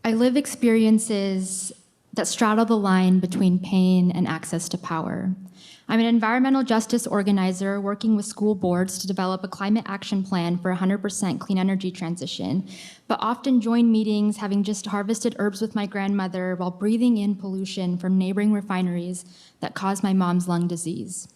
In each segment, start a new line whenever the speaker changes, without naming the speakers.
I live experiences that straddle the line between pain and access to power. I'm an environmental justice organizer working with school boards to develop a climate action plan for 100% clean energy transition, but often join meetings having just harvested herbs with my grandmother while breathing in pollution from neighboring refineries that cause my mom's lung disease.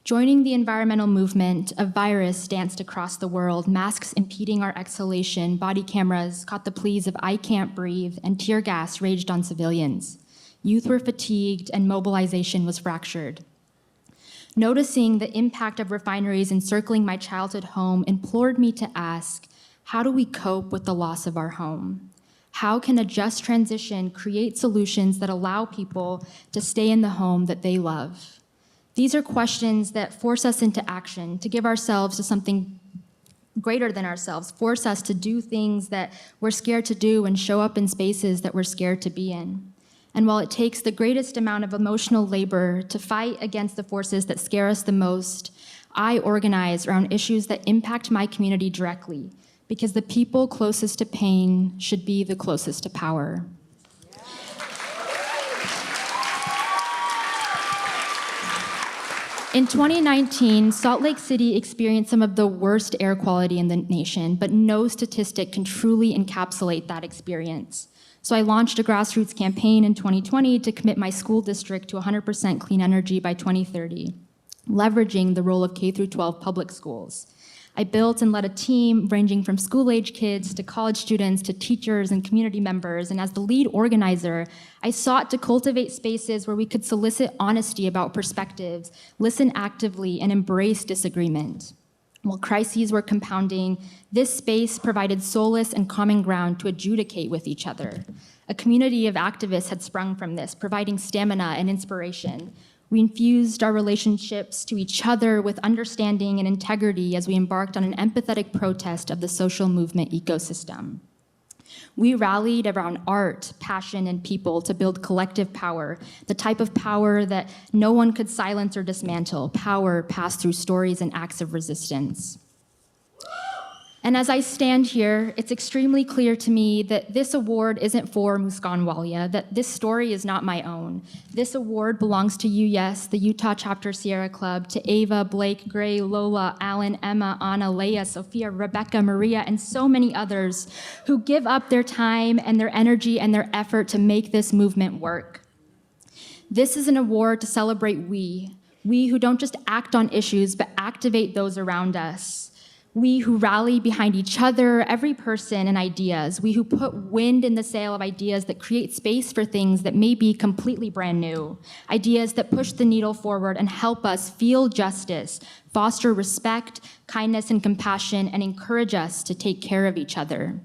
Joining the environmental movement, a virus danced across the world, masks impeding our exhalation, body cameras caught the pleas of "I can't breathe," and tear gas raged on civilians. Youth were fatigued and mobilization was fractured. Noticing the impact of refineries encircling my childhood home implored me to ask, how do we cope with the loss of our home? How can a just transition create solutions that allow people to stay in the home that they love? These are questions that force us into action, to give ourselves to something greater than ourselves, force us to do things that we're scared to do and show up in spaces that we're scared to be in. And while it takes the greatest amount of emotional labor to fight against the forces that scare us the most, I organize around issues that impact my community directly, because the people closest to pain should be the closest to power. In 2019, Salt Lake City experienced some of the worst air quality in the nation, but no statistic can truly encapsulate that experience. So I launched a grassroots campaign in 2020 to commit my school district to 100% clean energy by 2030, leveraging the role of K-12 public schools. I built and led a team ranging from school-age kids to college students to teachers and community members, and as the lead organizer, I sought to cultivate spaces where we could solicit honesty about perspectives, listen actively, and embrace disagreement. While crises were compounding, this space provided solace and common ground to adjudicate with each other. A community of activists had sprung from this, providing stamina and inspiration. We infused our relationships to each other with understanding and integrity as we embarked on an empathetic protest of the social movement ecosystem. We rallied around art, passion, and people to build collective power, the type of power that no one could silence or dismantle, power passed through stories and acts of resistance. And as I stand here, it's extremely clear to me that this award isn't for Muskan Walia, that this story is not my own. This award belongs to UYes, the Utah Chapter Sierra Club, to Ava, Blake, Gray, Lola, Alan, Emma, Anna, Leia, Sophia, Rebecca, Maria, and so many others who give up their time and their energy and their effort to make this movement work. This is an award to celebrate we who don't just act on issues, but activate those around us. We who rally behind each other, every person, and ideas. We who put wind in the sail of ideas that create space for things that may be completely brand new. Ideas that push the needle forward and help us feel justice, foster respect, kindness, and compassion, and encourage us to take care of each other.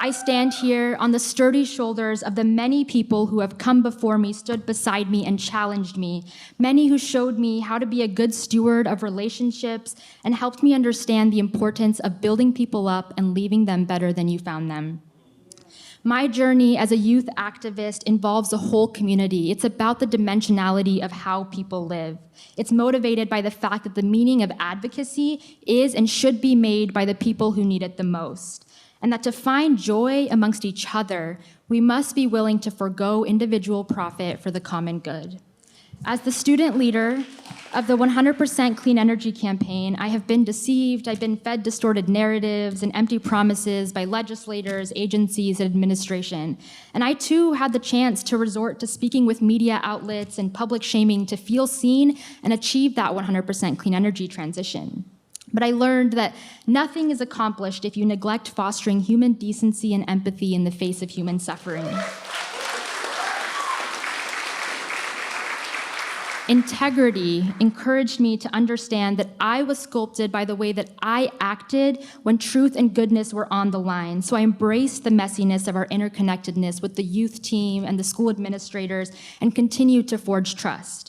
I stand here on the sturdy shoulders of the many people who have come before me, stood beside me, and challenged me. Many who showed me how to be a good steward of relationships and helped me understand the importance of building people up and leaving them better than you found them. My journey as a youth activist involves a whole community. It's about the dimensionality of how people live. It's motivated by the fact that the meaning of advocacy is and should be made by the people who need it the most. And that to find joy amongst each other, we must be willing to forego individual profit for the common good. As the student leader of the 100% Clean Energy campaign, I have been deceived, I've been fed distorted narratives and empty promises by legislators, agencies, and administration. And I too had the chance to resort to speaking with media outlets and public shaming to feel seen and achieve that 100% clean energy transition. But I learned that nothing is accomplished if you neglect fostering human decency and empathy in the face of human suffering. Integrity encouraged me to understand that I was sculpted by the way that I acted when truth and goodness were on the line. So I embraced the messiness of our interconnectedness with the youth team and the school administrators and continued to forge trust.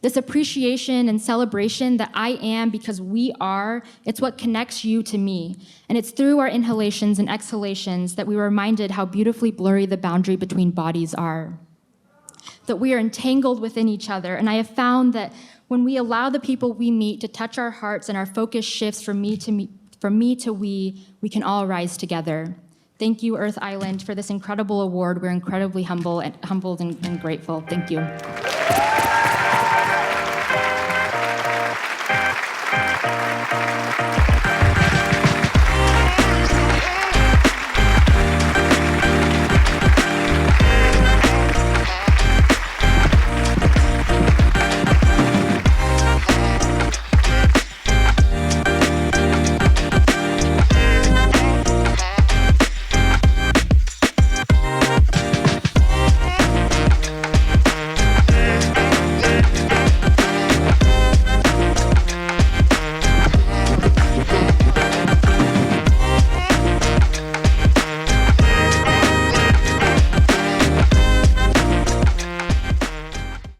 This appreciation and celebration that I am because we are, it's what connects you to me. And it's through our inhalations and exhalations that we were reminded how beautifully blurry the boundary between bodies are. That we are entangled within each other. And I have found that when we allow the people we meet to touch our hearts and our focus shifts from me to we can all rise together. Thank you, Earth Island, for this incredible award. We're incredibly humbled and grateful. Thank you.